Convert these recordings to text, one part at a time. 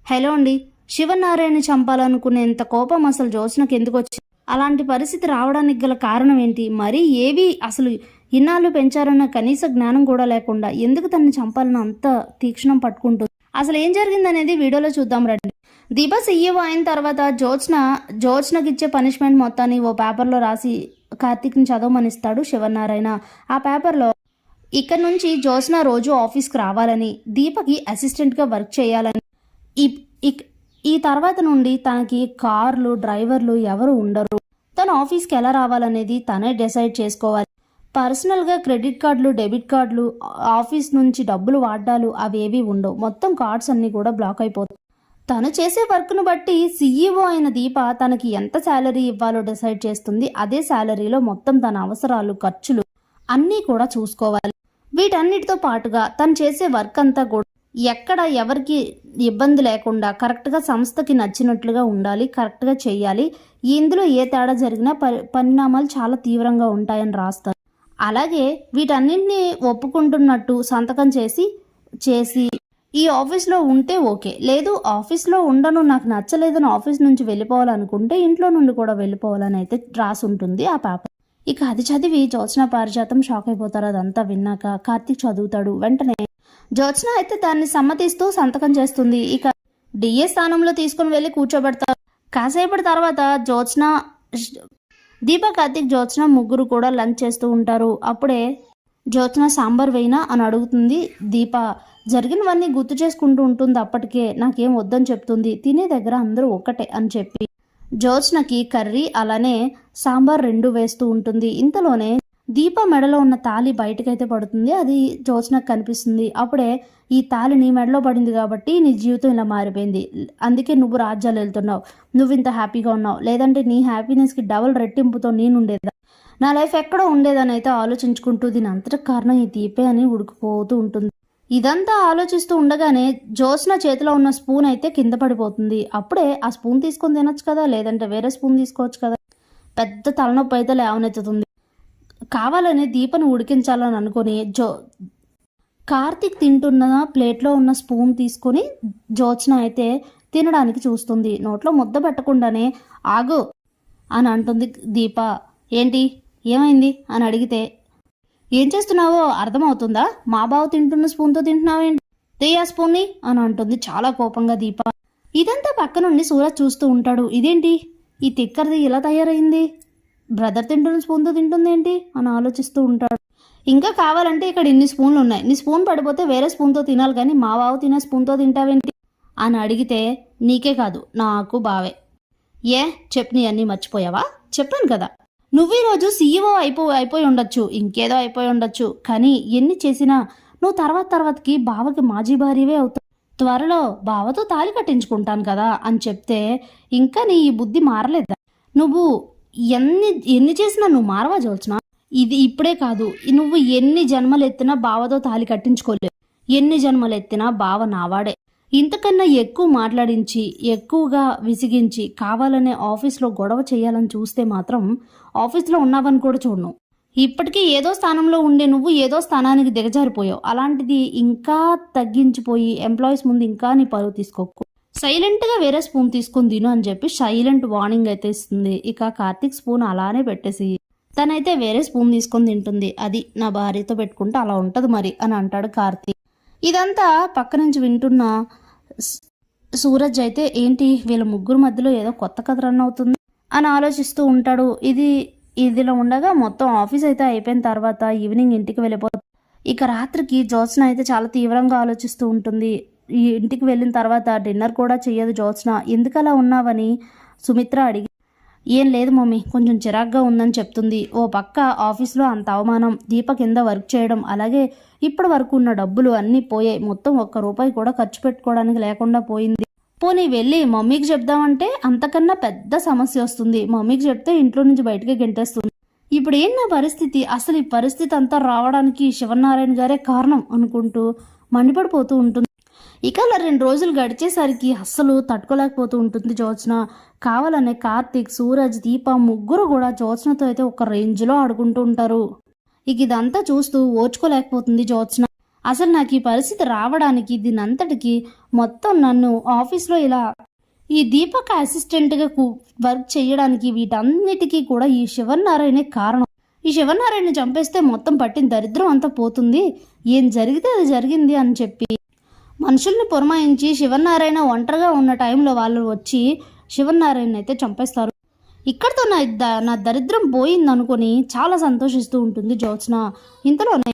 Hello అండి. శివనారాయణ చంపాలనుకునేంత కోపం అసలు జ్యోత్స్నకి ఎందుకు వచ్చింది? అలాంటి పరిస్థితి రావడానికి గల కారణం ఏంటి? మరీ ఏవి అసలు ఇన్నాళ్ళు పెంచారన్న కనీస జ్ఞానం కూడా లేకుండా ఎందుకు తనని చంపాలని అంత తీక్షణం పట్టుకుంటుంది? అసలు ఏం జరిగిందనేది వీడియోలో చూద్దాం రండి. దీప సీఈఓ అయిన తర్వాత జ్యోత్స్నకి ఇచ్చే పనిష్మెంట్ మొత్తాన్ని ఓ పేపర్లో రాసి కార్తీక్ని చదవమనిస్తాడు శివనారాయణ. ఆ పేపర్లో ఇక్కడ నుంచి జ్యోత్స్న రోజు ఆఫీస్కి రావాలని, దీపకి అసిస్టెంట్గా వర్క్ చేయాలని, ఈ తర్వాత నుండి తనకి కార్లు డ్రైవర్లు ఎవరు ఉండరు, తను ఆఫీస్కి ఎలా రావాలనేది తనే డిసైడ్ చేసుకోవాలి. పర్సనల్గా క్రెడిట్ కార్డులు డెబిట్ కార్డులు ఆఫీస్ నుంచి డబ్బులు వాడ్డాలు అవేవి ఉండవు. మొత్తం కార్డ్స్ అన్నీ కూడా బ్లాక్ అయిపోతాయి. తను చేసే వర్క్ను బట్టి సీఈఓ అయిన దీప తనకి ఎంత శాలరీ ఇవ్వాలో డిసైడ్ చేస్తుంది. అదే శాలరీలో మొత్తం తన అవసరాలు ఖర్చులు అన్నీ కూడా చూసుకోవాలి. వీటన్నిటితో పాటుగా తను చేసే వర్క్ అంతా కూడా ఎక్కడ ఎవరికి ఇబ్బంది లేకుండా కరెక్ట్గా సంస్థకి నచ్చినట్లుగా ఉండాలి, కరెక్ట్గా చేయాలి. ఇందులో ఏ తేడా జరిగినా పరిణామాలు చాలా తీవ్రంగా ఉంటాయని రాస్తారు. అలాగే వీటన్నింటినీ ఒప్పుకుంటున్నట్టు సంతకం చేసి ఈ ఆఫీస్లో ఉంటే ఓకే, లేదు ఆఫీస్లో ఉండను, నాకు నచ్చలేదని ఆఫీస్ నుంచి వెళ్ళిపోవాలనుకుంటే ఇంట్లో నుండి కూడా వెళ్ళిపోవాలని అయితే రాసి ఉంటుంది ఆ పేపర్. ఇక అది చదివి జ్యోత్స్న పారిజాతం షాక్ అయిపోతారు. అదంతా విన్నాక కార్తీక్ చదువుతాడు. వెంటనే జ్యోత్స్న అయితే దాన్ని సమ్మతిస్తూ సంతకం చేస్తుంది. ఇక డిఏ స్థానంలో తీసుకుని వెళ్ళి కూర్చోబెడతారు. కాసేపటి తర్వాత దీప, కార్తీక్, జ్యోత్స్న ముగ్గురు కూడా లంచ్ చేస్తూ ఉంటారు. అప్పుడే జ్యోత్స్న సాంబార్ వేయినా అని అడుగుతుంది. దీప జరిగినవన్నీ గుర్తు చేసుకుంటూ ఉంటుంది. అప్పటికే నాకేం వద్దని చెప్తుంది. తినే దగ్గర అందరూ ఒక్కటే అని చెప్పి జ్యోత్స్నకి కర్రీ అలానే సాంబార్ 2 వేస్తూ ఉంటుంది. ఇంతలోనే దీప మెడలో ఉన్న తాళి బయటకైతే పడుతుంది. అది జ్యోత్స్నకు కనిపిస్తుంది. అప్పుడే ఈ తాళి నీ మెడలో పడింది కాబట్టి నీ జీవితం ఇలా మారిపోయింది, అందుకే నువ్వు రాజ్యాలు వెళ్తున్నావు, నువ్వు ఇంత హ్యాపీగా ఉన్నావు, లేదంటే నీ హ్యాపీనెస్కి డబుల్ రెట్టింపుతో నేనుండేదా, నా లైఫ్ ఎక్కడో ఉండేదని అయితే ఆలోచించుకుంటూ దీని అంతటి కారణం ఈ దీపే అని ఉడికిపోతూ ఉంటుంది. ఇదంతా ఆలోచిస్తూ ఉండగానే జ్యోత్స్న చేతిలో ఉన్న స్పూన్ అయితే కింద పడిపోతుంది. అప్పుడే ఆ స్పూన్ తీసుకొని తినొచ్చు కదా, లేదంటే వేరే స్పూన్ తీసుకోవచ్చు కదా. పెద్ద తలనొప్పి అయితే లేవనెత్తుతుంది. కావాలని దీపను ఉడికించాలని అనుకుని కార్తీక్ తింటున్న ప్లేట్లో ఉన్న స్పూన్ తీసుకొని జ్యోత్స్న అయితే తినడానికి చూస్తుంది. నోట్లో ముద్ద పెట్టకుండానే ఆగు అని అంటుంది దీప. ఏంటి ఏమైంది అని అడిగితే, ఏం చేస్తున్నావో అర్థమవుతుందా, మా బావ తింటున్న స్పూన్తో తింటున్నావేంటి, తెయ్యా స్పూన్ని అని అంటుంది చాలా కోపంగా దీప. ఇదంతా పక్క నుండి సూరజ్ చూస్తూ ఉంటాడు. ఇదేంటి ఈ తిక్కరిది ఇలా తయారైంది, బ్రదర్ తింటున్న స్పూన్తో తింటుంది ఏంటి అని ఆలోచిస్తూ ఉంటాడు. ఇంకా కావాలంటే ఇక్కడ ఇన్ని స్పూన్లు ఉన్నాయి, నీ స్పూన్ పడిపోతే వేరే స్పూన్తో తినాలి కానీ మా బావ తినే స్పూన్తో తింటావేంటి అని అడిగితే, నీకే కాదు నాకు బావే, ఏ చెప్పని అన్నీ మర్చిపోయావా, చెప్పాను కదా, నువ్వు ఈరోజు సీఈఓ అయిపోయి ఉండొచ్చు, ఇంకేదో అయిపోయి ఉండొచ్చు, కానీ ఎన్ని చేసినా నువ్వు తర్వాతకి బావకి మాజీ భార్యవే అవుతావు, త్వరలో బావతో తాళి కట్టించుకుంటాను కదా అని చెప్తే, ఇంకా నీ ఈ బుద్ధి మారలేదా, నువ్వు ఎన్ని చేసినా నువ్వు మారవా జ్యోత్స్న, ఇది ఇప్పుడే కాదు, నువ్వు ఎన్ని జన్మలు ఎత్తినా బావతో తాళి కట్టించుకోలేవు, ఎన్ని జన్మలు ఎత్తినా బావ నావాడే, ఇంతకన్నా ఎక్కువ మాట్లాడించి ఎక్కువగా విసిగించి కావాలనే ఆఫీస్లో గొడవ చేయాలని చూస్తే మాత్రం ఆఫీస్లో ఉన్నావని కూడా చూడను, ఇప్పటికీ ఏదో స్థానంలో ఉండే నువ్వు ఏదో స్థానానికి దిగజారిపోయావు, అలాంటిది ఇంకా తగ్గించిపోయి ఎంప్లాయీస్ ముందు ఇంకా నీ పరువు తీసుకోకు, సైలెంట్గా వేరే స్పూన్ తీసుకుని తిను అని చెప్పి సైలెంట్ వార్నింగ్ అయితే ఇస్తుంది. ఇక కార్తీక్ స్పూన్ అలానే పెట్టేసి తనైతే వేరే స్పూన్ తీసుకొని తింటుంది. అది నా భార్యతో పెట్టుకుంటే అలా ఉంటుంది మరి అని అంటాడు కార్తీక్. ఇదంతా పక్క నుంచి వింటున్న సూరజ్ అయితే, ఏంటి వీళ్ళ ముగ్గురు మధ్యలో ఏదో కొత్త కథ రన్ అవుతుంది అని ఆలోచిస్తూ ఉంటాడు. ఇదిలో ఉండగా మొత్తం ఆఫీస్ అయితే అయిపోయిన తర్వాత ఈవినింగ్ ఇంటికి వెళ్ళిపోతుంది. ఇక రాత్రికి జ్యోత్స్న అయితే చాలా తీవ్రంగా ఆలోచిస్తూ ఉంటుంది. ఈ ఇంటికి వెళ్ళిన తర్వాత డిన్నర్ కూడా చెయ్యదు జ్యోత్స్న. ఎందుకలా ఉన్నావని సుమిత్ర అడిగి, ఏం లేదు మమ్మీ, కొంచెం చిరాగ్గా ఉందని చెప్తుంది. ఓ పక్క ఆఫీస్లో అంత అవమానం, దీప కింద వర్క్ చేయడం, అలాగే ఇప్పటి వరకు ఉన్న డబ్బులు అన్నీ పోయాయి, మొత్తం ₹1 కూడా ఖర్చు పెట్టుకోవడానికి లేకుండా పోయింది. పోనీ వెళ్ళి మమ్మీకి చెప్దామంటే అంతకన్నా పెద్ద సమస్య వస్తుంది, మమ్మీకి చెప్తే ఇంట్లో నుంచి బయటకే గెంటేస్తుంది. ఇప్పుడు ఏం నా పరిస్థితి, అసలు ఈ పరిస్థితి అంతా రావడానికి శివనారాయణ గారే కారణం అనుకుంటూ మండిపడిపోతూ ఉంటుంది. ఇక అలా 2 రోజులు గడిచేసరికి అస్సలు తట్టుకోలేకపోతూ ఉంటుంది జ్యోత్స్న. కావాలనే కార్తీక్, సూరజ్, దీప ముగ్గురు కూడా జ్యోత్స్నతో అయితే ఒక రేంజ్లో ఆడుకుంటూ ఉంటారు. ఇక ఇదంతా చూస్తూ ఓర్చుకోలేకపోతుంది జ్యోత్స్న. అసలు నాకు ఈ పరిస్థితి రావడానికి దీనంతటికి మొత్తం నన్ను ఆఫీస్లో ఇలా ఈ దీపక్ అసిస్టెంట్గా వర్క్ చేయడానికి వీటన్నిటికీ కూడా ఈ శివనారాయణే కారణం. ఈ శివనారాయణ చంపేస్తే మొత్తం పట్టిన దరిద్రం అంతా పోతుంది, ఏం జరిగితే అది జరిగింది అని చెప్పి మనుషుల్ని పురమాయించి శివనారాయణ ఒంటరిగా ఉన్న టైంలో వాళ్ళు వచ్చి శివనారాయణ అయితే చంపేస్తారు. ఇక్కడితో నా దరిద్రం పోయిందనుకొని చాలా సంతోషిస్తూ ఉంటుంది జ్యోత్స్న. ఇంతలోనే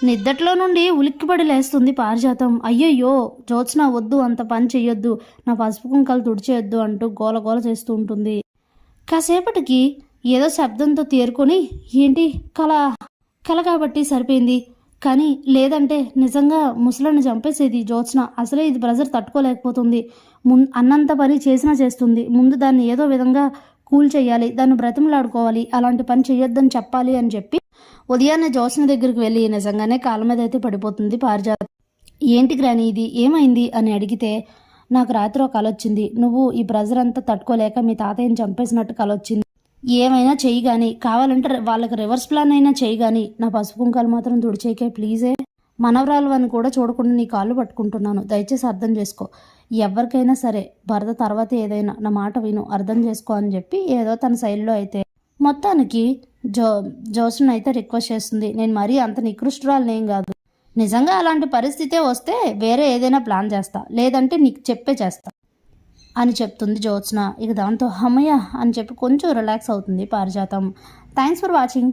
నిద్దట్లో నుండి ఉలిక్కిపడి లేస్తుంది పారిజాతం. అయ్యయ్యో జ్యోత్స్న, వద్దు, అంత పని చెయ్యొద్దు, నా పసుపు కుంకాలు తుడిచేయొద్దు అంటూ గోల చేస్తూ ఉంటుంది. కాసేపటికి ఏదో శబ్దంతో తేరుకొని, ఏంటి కల కాబట్టి సరిపోయింది, కానీ లేదంటే నిజంగా ముసలాన్ని చంపేసేది జ్యోత్స్న. అసలే ఇది ప్రెజర్ తట్టుకోలేకపోతుంది, అన్నంత పని చేస్తుంది. ముందు దాన్ని ఏదో విధంగా కూల్ చేయాలి, దాన్ని బ్రతిమలాడుకోవాలి, అలాంటి పని చెయ్యొద్దని చెప్పాలి అని చెప్పి ఉదయాన్నే జ్యోత్స్న దగ్గరికి వెళ్ళి నిజంగానే కాళ్ళ మీద అయితే పడిపోతుంది పారిజాతం. ఏంటి గ్రాని ఇది, ఏమైంది అని అడిగితే, నాకు రాత్రి ఒక కల వచ్చింది, నువ్వు ఈ ప్రెజర్ అంతా తట్టుకోలేక మీ తాతయ్యని చంపేసినట్టు కల వచ్చింది. ఏమైనా చెయ్యి కానీ, కావాలంటే వాళ్ళకి రివర్స్ ప్లాన్ అయినా చెయ్యి కానీ, నా పసుపు కుంకాలు మాత్రం తుడిచేకే ప్లీజే. మనవరాలు అని కూడా చూడకుండా నీ కాళ్ళు పట్టుకుంటున్నాను, దయచేసి అర్థం చేసుకో. ఎవరికైనా సరే భర్త తర్వాత ఏదైనా నా మాట విను, అర్థం చేసుకో అని చెప్పి ఏదో తన సైడ్లో అయితే మొత్తానికి జ్యోత్స్న అయితే రిక్వెస్ట్ చేస్తుంది. నేను మరీ అంత నికృష్టురాలనేం కాదు, నిజంగా అలాంటి పరిస్థితే వస్తే వేరే ఏదైనా ప్లాన్ చేస్తా, లేదంటే నీకు చెప్పే చేస్తా అని చెప్తుంది జ్యోత్స్న. ఇక దాంతో అమ్మయ్య అని చెప్పి కొంచెం రిలాక్స్ అవుతుంది పారిజాతం. Thanks for watching.